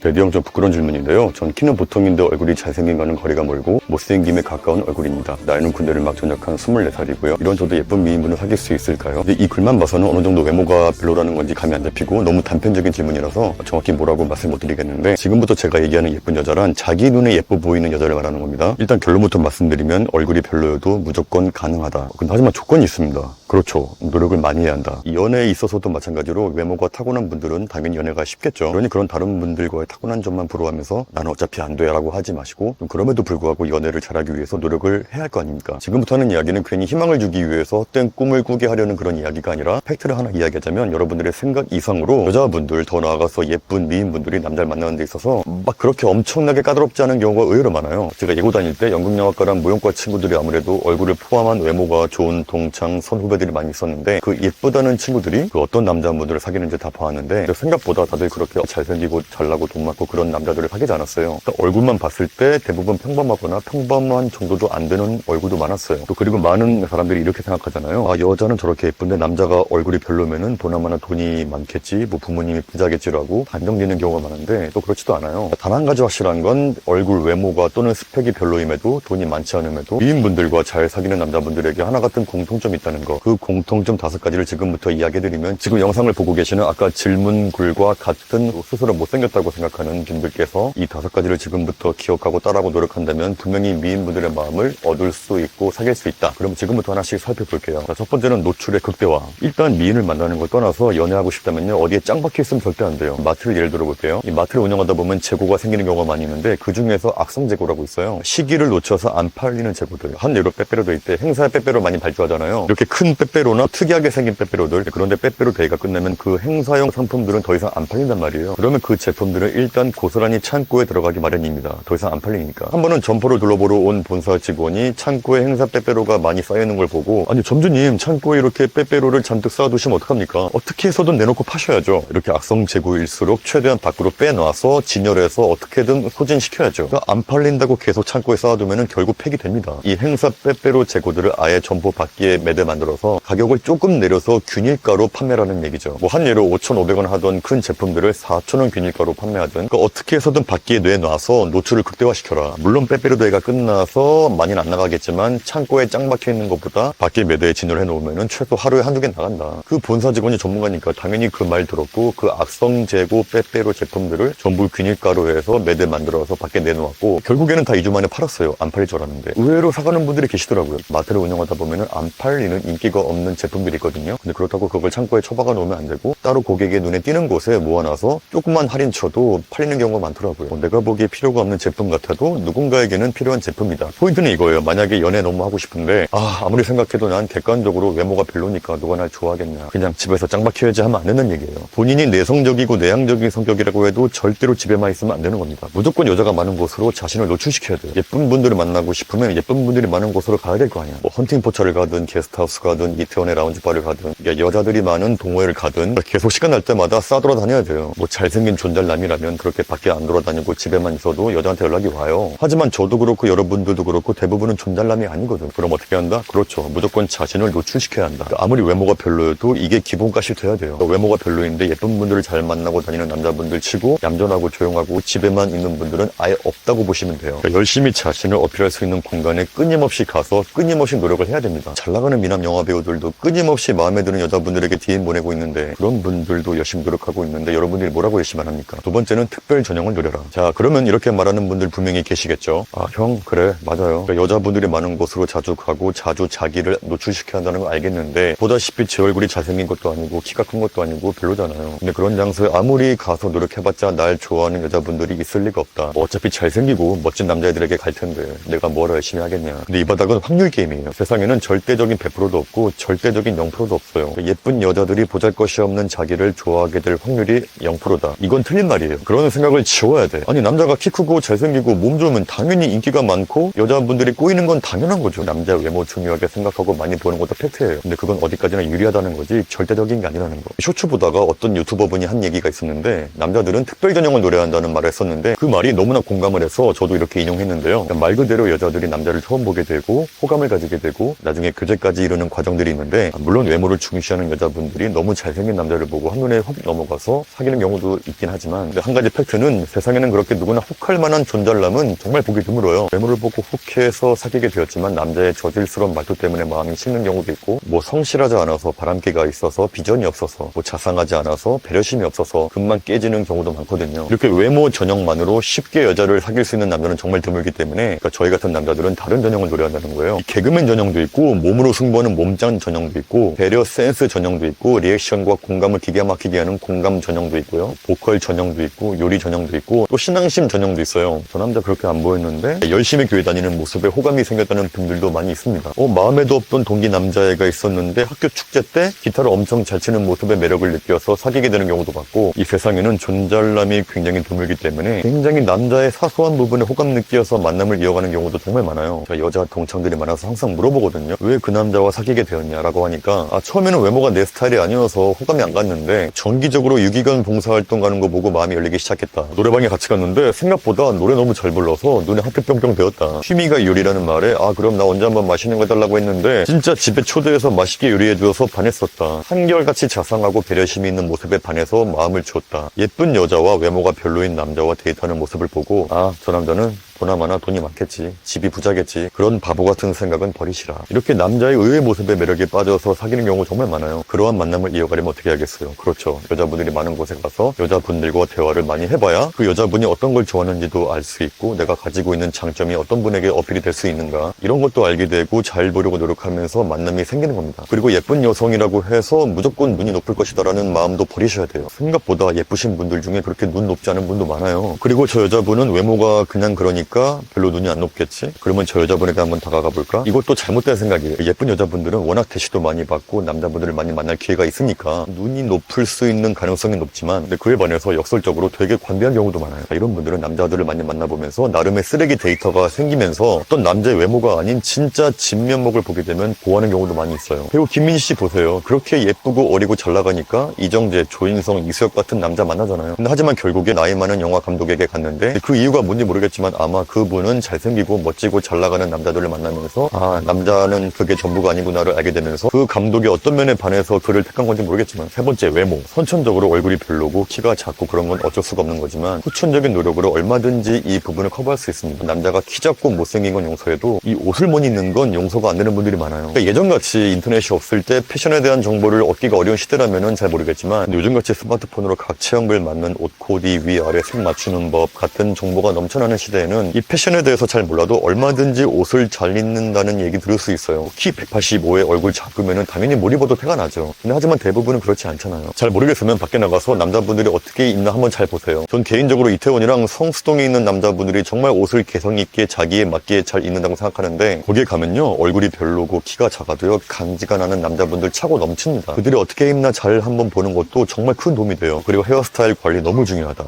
대디형 좀 부끄러운 질문인데요. 전 키는 보통인데 얼굴이 잘생긴과는 거리가 멀고 못생김에 가까운 얼굴입니다. 나이는 군대를 막 전역한 24살이고요. 이런 저도 예쁜 미인분을 사귈 수 있을까요? 근데 이 글만 봐서는 어느 정도 외모가 별로라는 건지 감이 안 잡히고 너무 단편적인 질문이라서 정확히 뭐라고 말씀 못 드리겠는데, 지금부터 제가 얘기하는 예쁜 여자란 자기 눈에 예뻐 보이는 여자를 말하는 겁니다. 일단 결론부터 말씀드리면 얼굴이 별로여도 무조건 가능하다. 근데 하지만 조건이 있습니다. 그렇죠. 노력을 많이 해야 한다. 이 연애에 있어서도 마찬가지로 외모가 타고난 분들은 당연히 연애가 쉽겠죠. 그러니 그런 다른 분들과의 타고난 점만 부러워하면서 나는 어차피 안 돼 라고 하지 마시고, 그럼에도 불구하고 연애를 잘하기 위해서 노력을 해야 할 거 아닙니까? 지금부터 하는 이야기는 괜히 희망을 주기 위해서 헛된 꿈을 꾸게 하려는 그런 이야기가 아니라 팩트를 하나 이야기하자면 여러분들의 생각 이상으로 여자분들, 더 나아가서 예쁜 미인분들이 남자를 만나는 데 있어서 막 그렇게 엄청나게 까다롭지 않은 경우가 의외로 많아요. 제가 예고 다닐 때 연극영화과랑 무용과 친구들이 아무래도 얼굴을 포함한 외모가 좋은 동창 선후배들이 많이 있었는데, 그 예쁘다는 친구들이 그 어떤 남자분들을 사귀는지 다 봐왔는데 생각보다 다들 그렇게 잘생기고 잘나고 돈 많고 그런 남자들을 사귀지 않았어요. 그러니까 얼굴만 봤을 때 대부분 평범하거나 평범한 정도도 안 되는 얼굴도 많았어요. 또 그리고 많은 사람들이 이렇게 생각하잖아요. 아, 여자는 저렇게 예쁜데 남자가 얼굴이 별로면은 보나마나 돈이 많겠지, 뭐 부모님이 부자겠지라고 단정짓는 경우가 많은데, 또 그렇지도 않아요. 단 한 가지 확실한 건 얼굴 외모가 또는 스펙이 별로임에도, 돈이 많지 않음에도 미인분들과 잘 사귀는 남자분들에게 하나 같은 공통점이 있다는 거. 그 공통점 5가지를 지금부터 이야기해드리면, 지금 영상을 보고 계시는 아까 질문글과 같은 스스로 못생겼다고 생각하는 분들께서 이 5가지를 지금부터 기억하고 따라하고 노력한다면 분명히 미인분들의 마음을 얻을 수 있고 사귈 수 있다. 그럼 지금부터 하나씩 살펴볼게요. 자, 첫 번째는 노출의 극대화. 일단 미인을 만나는 걸 떠나서 연애하고 싶다면요, 어디에 짱 박혀 있으면 절대 안 돼요. 마트를 예를 들어볼게요. 이 마트를 운영하다 보면 재고가 생기는 경우가 많이 있는데, 그 중에서 악성 재고라고 있어요. 시기를 놓쳐서 안 팔리는 재고들. 한 예로 빼빼로도 있대. 행사에 빼빼로 많이 발주하잖아요. 이렇게 큰 빼빼로나 특이하게 생긴 빼빼로들. 그런데 빼빼로 대회가 끝나면 그 행사용 상품들은 더 이상 안 팔린단 말이에요. 그러면 그 제품들은 일단 고스란히 창고에 들어가기 마련입니다. 더 이상 안 팔리니까. 한 번은 점포를 둘러보러 온 본사 직원이 창고에 행사 빼빼로가 많이 쌓여있는 걸 보고, 아니 점주님, 창고에 이렇게 빼빼로를 잔뜩 쌓아두시면 어떡합니까? 어떻게 해서든 내놓고 파셔야죠. 이렇게 악성 재고일수록 최대한 밖으로 빼놔서 진열해서 어떻게든 소진시켜야죠. 그러니까 안 팔린다고 계속 창고에 쌓아두면 결국 폐기됩니다. 이 행사 빼빼로 재고들을 아예 점포 밖에 매대 만들어서 가격을 조금 내려서 균일가로 판매라는 얘기죠. 뭐 한 예로 5,500원 하던 큰 제품들을 4,000원 균일가로 판매하든, 그러니까 어떻게 해서든 밖에 내놔서 노출을 극대화시켜라. 물론 빼빼로 대회가 끝나서 많이는 안 나가겠지만 창고에 짱 박혀있는 것보다 밖에 매대에 진열해 놓으면 최소 하루에 한두 개 나간다. 그 본사 직원이 전문가니까 당연히 그 말 들었고, 그 악성 재고 빼빼로 제품들을 전부 균일가로 해서 매대 만들어서 밖에 내놓았고, 결국에는 다 2주 만에 팔았어요. 안 팔릴 줄 알았는데. 의외로 사가는 분들이 계시더라고요. 마트를 운영하다 보면 안 팔리는, 인기가 없는 제품들이 있거든요. 근데 그렇다고 그걸 창고에 처박아 놓으면 안 되고, 따로 고객의 눈에 띄는 곳에 모아놔서 조금만 할인 쳐도 팔리는 경우가 많더라고요. 내가 보기에 필요가 없는 제품 같아도 누군가에게는 필요한 제품이다. 포인트는 이거예요. 만약에 연애 너무 하고 싶은데, 아무리 생각해도 난 객관적으로 외모가 별로니까 누가 날 좋아하겠냐, 그냥 집에서 짱 박혀야지 하면 안 되는 얘기예요. 본인이 내성적이고 내향적인 성격이라고 해도 절대로 집에만 있으면 안 되는 겁니다. 무조건 여자가 많은 곳으로 자신을 노출시켜야 돼요. 예쁜 분들을 만나고 싶으면 예쁜 분들이 많은 곳으로 가야 될 거 아니야. 뭐 헌팅포차를 가든 게스트하우스 가든 이태원의 라운지바를 가든 여자들이 많은 동호회를 가든 계속 시간 날 때마다 싸돌아다녀야 돼요. 뭐 잘생긴 존잘남이라면 그렇게 밖에 안 돌아다니고 집에만 있어도 여자한테 연락이 와요. 하지만 저도 그렇고 여러분들도 그렇고 대부분은 존잘남이 아니거든. 그럼 어떻게 한다? 그렇죠. 무조건 자신을 노출시켜야 한다. 아무리 외모가 별로여도 이게 기본값이 돼야 돼요. 외모가 별로인데 예쁜 분들을 잘 만나고 다니는 남자분들 치고 얌전하고 조용하고 집에만 있는 분들은 아예 없다고 보시면 돼요. 그러니까 열심히 자신을 어필할 수 있는 공간에 끊임없이 가서 끊임없이 노력을 해야 됩니다. 잘 나가는 미남 영화 배우들도 끊임없이 마음에 드는 여자분들에게 DM 보내고 있는데, 그런 분들도 열심히 노력하고 있는데 여러분들이 뭐라고 열심히 안 합니까? 두 번째는 특별 전형을 노려라. 자, 그러면 이렇게 말하는 분들 분명히 계시겠죠. 아, 형, 그래, 맞아요. 그러니까 여자분들이 많은 곳으로 자주 가고 자주 자기를 노출시켜야 한다는 걸 알겠는데, 보다시피 제 얼굴이 잘생긴 것도 아니고 키가 큰 것도 아니고 별로잖아요. 근데 그런 장소에 아무리 가서 노력해봤자 날 좋아하는 여자분들이 있을 리가 없다. 뭐 어차피 잘생기고 멋진 남자애들에게 갈 텐데 내가 뭐하러 열심히 하겠냐. 근데 이 바닥은 확률 게임이에요. 세상에는 절대적인 100%도 없고 절대적인 0%도 없어요. 예쁜 여자들이 보잘것이 없는 자기를 좋아하게 될 확률이 0%다. 이건 틀린 말이에요. 그런 생각을 지워야 돼. 아니, 남자가 키 크고 잘생기고 몸 좋으면 당연히 인기가 많고 여자분들이 꼬이는 건 당연한 거죠. 남자 외모 중요하게 생각하고 많이 보는 것도 팩트예요. 근데 그건 어디까지나 유리하다는 거지 절대적인 게 아니라는 거. 쇼츠 보다가 어떤 유튜버분이 한 얘기가 있었는데, 남자들은 특별 전형을 노래한다는 말을 했었는데 그 말이 너무나 공감을 해서 저도 이렇게 인용했는데요. 말 그대로 여자들이 남자를 처음 보게 되고 호감을 가지게 되고 나중에 교제까지 이루는 과정 감정들이 있는데, 물론 외모를 중시하는 여자분들이 너무 잘생긴 남자를 보고 한눈에 훅 넘어가서 사귀는 경우도 있긴 하지만, 근데 한 가지 팩트는 세상에는 그렇게 누구나 혹할 만한 존잘남은 정말 보기 드물어요. 외모를 보고 혹해서 사귀게 되었지만 남자의 저질스러운 말투 때문에 마음이 식는 경우도 있고, 뭐 성실하지 않아서 바람기가 있어서 비전이 없어서, 뭐 자상하지 않아서 배려심이 없어서 금방 깨지는 경우도 많거든요. 이렇게 외모 전형만으로 쉽게 여자를 사귈 수 있는 남자는 정말 드물기 때문에, 그러니까 저희 같은 남자들은 다른 전형을 노려한다는 거예요. 개그맨 전형도 있고, 몸으로 승부하는 몸짱 전형도 있고, 배려 센스 전형도 있고, 리액션과 공감을 기가 막히게 하는 공감 전형도 있고요, 보컬 전형도 있고, 요리 전형도 있고, 또 신앙심 전형도 있어요. 저 남자 그렇게 안 보였는데 열심히 교회 다니는 모습에 호감이 생겼다는 분들도 많이 있습니다. 마음에도 없던 동기 남자애가 있었는데 학교 축제 때 기타를 엄청 잘 치는 모습에 매력을 느껴서 사귀게 되는 경우도 많고, 이 세상에는 존잘남이 굉장히 드물기 때문에 굉장히 남자의 사소한 부분에 호감 느껴서 만남을 이어가는 경우도 정말 많아요. 제가 여자 동창들이 많아서 항상 물어보거든요. 왜 그 남자와 사귀게 되었냐라고 하니까, 처음에는 외모가 내 스타일이 아니어서 호감이 안 갔는데 정기적으로 유기견 봉사활동 가는 거 보고 마음이 열리기 시작했다. 노래방에 같이 갔는데 생각보다 노래 너무 잘 불러서 눈에 하트 뿅뿅 되었다. 취미가 요리라는 말에 그럼 나 언제 한번 맛있는 거 해달라고 했는데 진짜 집에 초대해서 맛있게 요리해줘서 반했었다. 한결같이 자상하고 배려심이 있는 모습에 반해서 마음을 주었다. 예쁜 여자와 외모가 별로인 남자와 데이트하는 모습을 보고 저 남자는 보나마나 돈이 많겠지, 집이 부자겠지, 그런 바보 같은 생각은 버리시라. 이렇게 남자의 의외의 모습에 매력에 빠져서 사귀는 경우 정말 많아요. 그러한 만남을 이어가려면 어떻게 하겠어요? 그렇죠. 여자분들이 많은 곳에 가서 여자분들과 대화를 많이 해봐야 그 여자분이 어떤 걸 좋아하는지도 알 수 있고, 내가 가지고 있는 장점이 어떤 분에게 어필이 될 수 있는가, 이런 것도 알게 되고 잘 보려고 노력하면서 만남이 생기는 겁니다. 그리고 예쁜 여성이라고 해서 무조건 눈이 높을 것이다라는 마음도 버리셔야 돼요. 생각보다 예쁘신 분들 중에 그렇게 눈 높지 않은 분도 많아요. 그리고 저 여자분은 외모가 그냥 그러니까 별로 눈이 안 높겠지? 그러면 저 여자분에게 한번 다가가 볼까? 이것도 잘못된 생각이에요. 예쁜 여자분들은 워낙 대시도 많이 받고 남자분들을 많이 만날 기회가 있으니까 눈이 높을 수 있는 가능성이 높지만, 근데 그에 반해서 역설적으로 되게 관대한 경우도 많아요. 이런 분들은 남자들을 많이 만나보면서 나름의 쓰레기 데이터가 생기면서 어떤 남자의 외모가 아닌 진짜 진면목을 보게 되면 보호하는 경우도 많이 있어요. 배우 김민희 씨 보세요. 그렇게 예쁘고 어리고 잘 나가니까 이정재, 조인성, 이수혁 같은 남자 만나잖아요. 근데 하지만 결국에 나이 많은 영화 감독에게 갔는데 그 이유가 뭔지 모르겠지만 아마 그분은 잘생기고 멋지고 잘 나가는 남자들을 만나면서 남자는 그게 전부가 아니구나를 알게 되면서 그 감독이 어떤 면에 반해서 그를 택한 건지 모르겠지만, 세 번째, 외모. 선천적으로 얼굴이 별로고 키가 작고 그런 건 어쩔 수가 없는 거지만 후천적인 노력으로 얼마든지 이 부분을 커버할 수 있습니다. 남자가 키 작고 못생긴 건 용서해도 이 옷을 못 입는 건 용서가 안 되는 분들이 많아요. 그러니까 예전같이 인터넷이 없을 때 패션에 대한 정보를 얻기가 어려운 시대라면은 잘 모르겠지만, 요즘같이 스마트폰으로 각 체형별 맞는 옷 코디, 위아래 색 맞추는 법 같은 정보가 넘쳐나는 시대에는 이 패션에 대해서 잘 몰라도 얼마든지 옷을 잘 입는다는 얘기 들을 수 있어요. 키 185에 얼굴 작으면은 당연히 뭘 입어도 태가 나죠. 근데 하지만 대부분은 그렇지 않잖아요. 잘 모르겠으면 밖에 나가서 남자분들이 어떻게 입나 한번 잘 보세요. 전 개인적으로 이태원이랑 성수동에 있는 남자분들이 정말 옷을 개성 있게 자기에 맞게 잘 입는다고 생각하는데, 거기에 가면요, 얼굴이 별로고 키가 작아도요 간지가 나는 남자분들 차고 넘칩니다. 그들이 어떻게 입나 잘 한번 보는 것도 정말 큰 도움이 돼요. 그리고 헤어스타일 관리 너무 중요하다.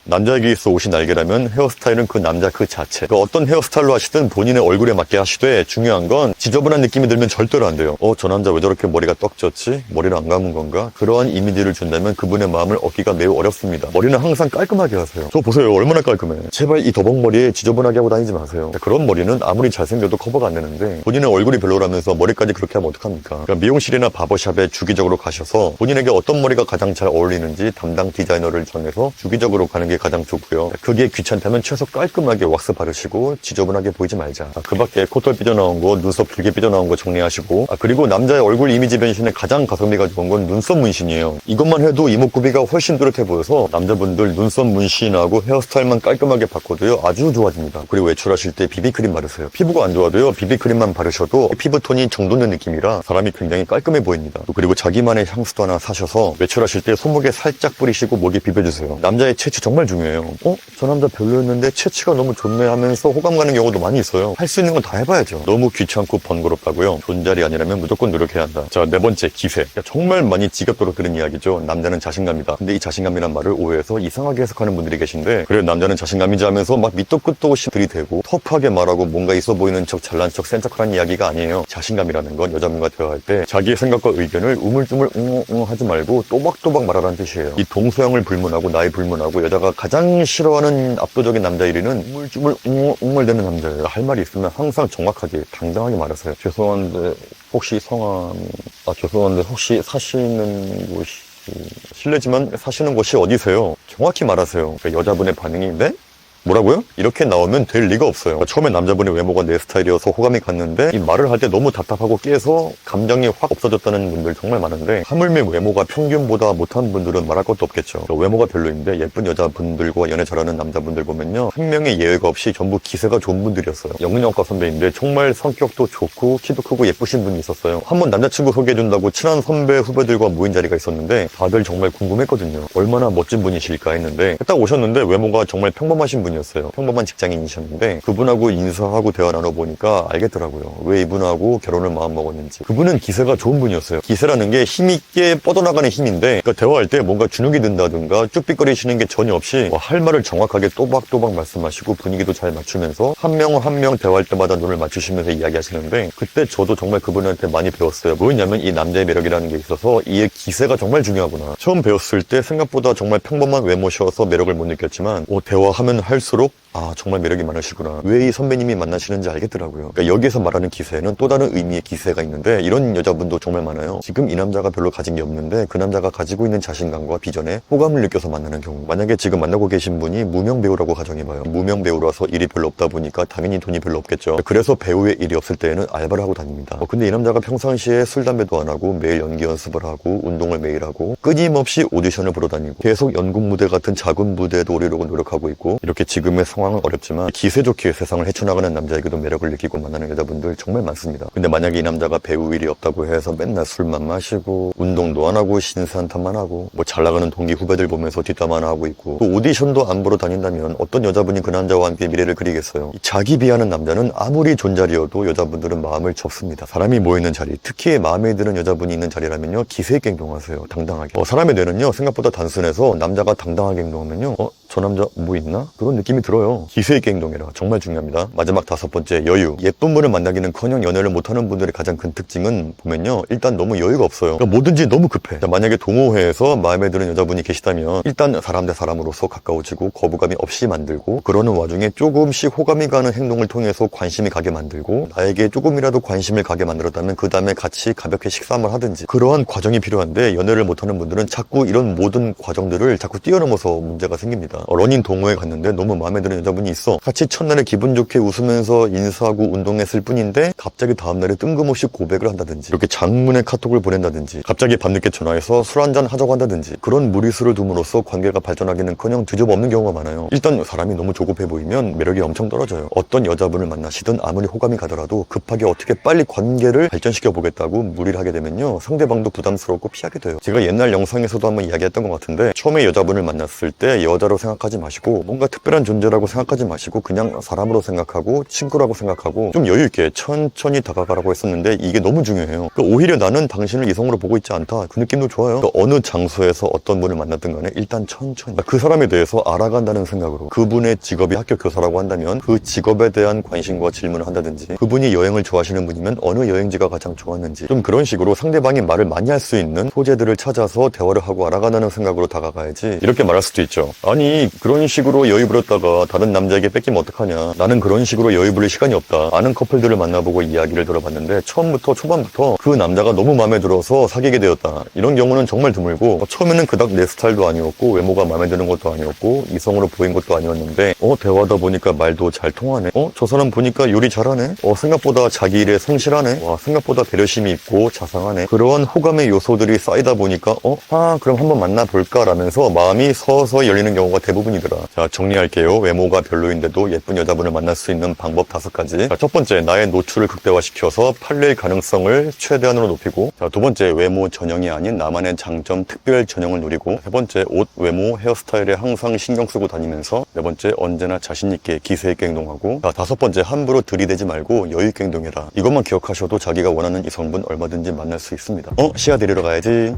남자에게 있어 옷이 날개라면 헤어스타일은 그 남자 그 자체. 어떤 헤어스타일로 하시든 본인의 얼굴에 맞게 하시되, 중요한 건 지저분한 느낌이 들면 절대로 안 돼요. 저 남자 왜 저렇게 머리가 떡졌지? 머리를 안 감은 건가? 그러한 이미지를 준다면 그분의 마음을 얻기가 매우 어렵습니다. 머리는 항상 깔끔하게 하세요. 저 보세요. 얼마나 깔끔해. 제발 이 더벅머리에 지저분하게 하고 다니지 마세요. 그런 머리는 아무리 잘생겨도 커버가 안 되는데, 본인의 얼굴이 별로라면서 머리까지 그렇게 하면 어떡합니까? 그러니까 미용실이나 바버샵에 주기적으로 가셔서 본인에게 어떤 머리가 가장 잘 어울리는지 담당 디자이너를 정해서 주기적으로 가는 게 가장 좋고요. 그게 귀찮다면 최소 깔끔하게 왁스 바르시고 지저분하게 보이지 말자. 그 밖에 코털 삐져나온 거, 눈썹 길게 삐져나온 거 정리하시고, 그리고 남자의 얼굴 이미지 변신에 가장 가성비가 좋은 건 눈썹 문신이에요. 이것만 해도 이목구비가 훨씬 뚜렷해 보여서 남자분들 눈썹 문신하고 헤어스타일만 깔끔하게 바꿔도요 아주 좋아집니다. 그리고 외출하실 때 비비크림 바르세요. 피부가 안 좋아도요 비비크림만 바르셔도 피부톤이 정돈된 느낌이라 사람이 굉장히 깔끔해 보입니다. 그리고 자기만의 향수도 하나 사셔서 외출하실 때 손목에 살짝 뿌리시고 목에 비벼주세요. 남자의 체취 정말 중요해요. 저 남자 별로였는데 체취가 너무 좋네 하면서 호감 가는 경우도 많이 있어요. 할 수 있는 건 다 해봐야죠. 너무 귀찮고 번거롭다고요? 존잘이 아니라면 무조건 노력해야 한다. 자, 네 번째, 기세. 정말 많이 지겹도록 들은 이야기죠. 남자는 자신감이다. 근데 이 자신감이란 말을 오해해서 이상하게 해석하는 분들이 계신데, 그래 남자는 자신감이지 하면서 막 밑도 끝도 없이 들이대고 터프하게 말하고 뭔가 있어 보이는 척 잘난 척 센 척하는 이야기가 아니에요. 자신감이라는 건 여자분과 대화할 때 자기의 생각과 의견을 우물쭈물 하지 말고 또박또박 말하라는 뜻이에요. 이 동서양을 불문하고 나의 불문하고 여자가 가장 싫어하는 압도적인 남자 1위는 우물쭈물 웅물대는 남자예요. 할 말이 있으면 항상 정확하게 당당하게 말하세요. 죄송한데 혹시 성함이 죄송한데 혹시 사시는 곳이 실례지만 사시는 곳이 어디세요? 정확히 말하세요. 그러니까 여자분의 반응이 네? 뭐라고요? 이렇게 나오면 될 리가 없어요. 처음에 남자분의 외모가 내 스타일이어서 호감이 갔는데 이 말을 할 때 너무 답답하고 깨서 감정이 확 없어졌다는 분들 정말 많은데 하물며 외모가 평균보다 못한 분들은 말할 것도 없겠죠. 외모가 별로인데 예쁜 여자분들과 연애 잘하는 남자분들 보면요, 한 명의 예외가 없이 전부 기세가 좋은 분들이었어요. 영문영과 선배인데 정말 성격도 좋고 키도 크고 예쁘신 분이 있었어요. 한번 남자친구 소개해준다고 친한 선배 후배들과 모인 자리가 있었는데 다들 정말 궁금했거든요. 얼마나 멋진 분이실까 했는데 딱 오셨는데 외모가 정말 평범하신 분이었어요. 평범한 직장인이셨는데 그분하고 인사하고 대화 나눠보니까 알겠더라고요. 왜 이분하고 결혼을 마음먹었는지. 그분은 기세가 좋은 분이었어요. 기세라는 게 힘있게 뻗어나가는 힘인데, 그러니까 대화할 때 뭔가 주눅이 든다든가 쭈삣거리시는 게 전혀 없이 할 말을 정확하게 또박또박 말씀하시고 분위기도 잘 맞추면서 한 명 한 명 대화할 때마다 눈을 맞추시면서 이야기하시는데, 그때 저도 정말 그분한테 많이 배웠어요. 뭐였냐면 이 남자의 매력이라는 게 있어서 이의 기세가 정말 중요하구나. 처음 배웠을 때 생각보다 정말 평범한 외모셔서 매력을 못 느꼈지만 대화하면 할수록 정말 매력이 많으시구나. 왜 이 선배님이 만나시는지 알겠더라고요. 그러니까 여기에서 말하는 기세는 또 다른 의미의 기세가 있는데 이런 여자분도 정말 많아요. 지금 이 남자가 별로 가진 게 없는데 그 남자가 가지고 있는 자신감과 비전에 호감을 느껴서 만나는 경우. 만약에 지금 만나고 계신 분이 무명 배우라고 가정해봐요. 무명 배우라서 일이 별로 없다 보니까 당연히 돈이 별로 없겠죠. 그래서 배우의 일이 없을 때에는 알바를 하고 다닙니다. 근데 이 남자가 평상시에 술, 담배도 안 하고 매일 연기 연습을 하고 운동을 매일 하고 끊임없이 오디션을 보러 다니고 계속 연극 무대 같은 작은 무대에도 오르려고 노력하고 있고, 이렇게 지금의 상황은 어렵지만 기세 좋게 세상을 헤쳐나가는 남자에게도 매력을 느끼고 만나는 여자분들 정말 많습니다. 근데 만약에 이 남자가 배우 일이 없다고 해서 맨날 술만 마시고 운동도 안 하고 신세한탄만 하고 잘 나가는 동기 후배들 보면서 뒷담화 하고 있고 또 오디션도 안 보러 다닌다면 어떤 여자분이 그 남자와 함께 미래를 그리겠어요. 자기 비하는 남자는 아무리 존잘이어도 여자분들은 마음을 접습니다. 사람이 모이는 자리, 특히 마음에 드는 여자분이 있는 자리라면요, 기세 있게 행동하세요. 당당하게. 사람의 뇌는요 생각보다 단순해서 남자가 당당하게 행동하면요 저 남자 뭐 있나? 그런 느낌이 들어요. 기세 있게 행동해라. 정말 중요합니다. 마지막 5번째, 여유. 예쁜 분을 만나기는커녕 연애를 못하는 분들의 가장 큰 특징은 보면요, 일단 너무 여유가 없어요. 그러니까 뭐든지 너무 급해. 만약에 동호회에서 마음에 드는 여자분이 계시다면 일단 사람 대 사람으로서 가까워지고 거부감이 없이 만들고, 그러는 와중에 조금씩 호감이 가는 행동을 통해서 관심이 가게 만들고, 나에게 조금이라도 관심을 가게 만들었다면 그 다음에 같이 가볍게 식사 한번 하든지, 그러한 과정이 필요한데 연애를 못하는 분들은 자꾸 이런 모든 과정들을 자꾸 뛰어넘어서 문제가 생깁니다. 러닝 동호회 갔는데 너무 마음에 드는 여자분이 있어. 같이 첫날에 기분 좋게 웃으면서 인사하고 운동했을 뿐인데 갑자기 다음날에 뜬금없이 고백을 한다든지, 이렇게 장문의 카톡을 보낸다든지, 갑자기 밤늦게 전화해서 술 한잔 하자고 한다든지, 그런 무리수를 둠으로써 관계가 발전하기는커녕 뒤집어엎는 경우가 많아요. 일단 사람이 너무 조급해 보이면 매력이 엄청 떨어져요. 어떤 여자분을 만나시든 아무리 호감이 가더라도 급하게 어떻게 빨리 관계를 발전시켜 보겠다고 무리를 하게 되면요, 상대방도 부담스럽고 피하게 돼요. 제가 옛날 영상에서도 한번 이야기했던 것 같은데, 처음에 여자분을 만났을 때 여자로 생각하지 마시고 뭔가 특별한 존재라고 생각하지 마시고 그냥 사람으로 생각하고 친구라고 생각하고 좀 여유있게 천천히 다가가라고 했었는데, 이게 너무 중요해요. 오히려 나는 당신을 이성으로 보고 있지 않다, 그 느낌도 좋아요. 어느 장소에서 어떤 분을 만났든 간에 일단 천천히 그 사람에 대해서 알아간다는 생각으로, 그분의 직업이 학교 교사라고 한다면 그 직업에 대한 관심과 질문을 한다든지, 그분이 여행을 좋아하시는 분이면 어느 여행지가 가장 좋았는지, 좀 그런 식으로 상대방이 말을 많이 할 수 있는 소재들을 찾아서 대화를 하고 알아간다는 생각으로 다가가야지. 이렇게 말할 수도 있죠. 아니 그런 식으로 여유 부렸다가 다른 남자에게 뺏기면 어떡하냐, 나는 그런 식으로 여유 부릴 시간이 없다. 아는 커플들을 만나보고 이야기를 들어봤는데 초반부터 그 남자가 너무 마음에 들어서 사귀게 되었다. 이런 경우는 정말 드물고, 처음에는 그닥 내 스타일도 아니었고 외모가 마음에 드는 것도 아니었고 이성으로 보인 것도 아니었는데 대화하다 보니까 말도 잘 통하네. 저 사람 보니까 요리 잘하네. 생각보다 자기 일에 성실하네. 와, 생각보다 배려심이 있고 자상하네. 그러한 호감의 요소들이 쌓이다 보니까 그럼 한번 만나볼까 라면서 마음이 서서히 열리는 경우가 대부분이더라. 자, 정리할게요. 외모가 별로인데도 예쁜 여자분을 만날 수 있는 방법 5가지. 자, 첫 번째, 나의 노출을 극대화시켜서 팔릴 가능성을 최대한으로 높이고, 자, 두 번째, 외모 전형이 아닌 나만의 장점, 특별 전형을 누리고, 세 번째, 옷, 외모, 헤어스타일에 항상 신경 쓰고 다니면서, 네 번째, 언제나 자신있게 기세있게 행동하고, 자, 다섯 번째, 함부로 들이대지 말고 여유있게 행동해라. 이것만 기억하셔도 자기가 원하는 이성분 얼마든지 만날 수 있습니다. 시야 데리러 가야지.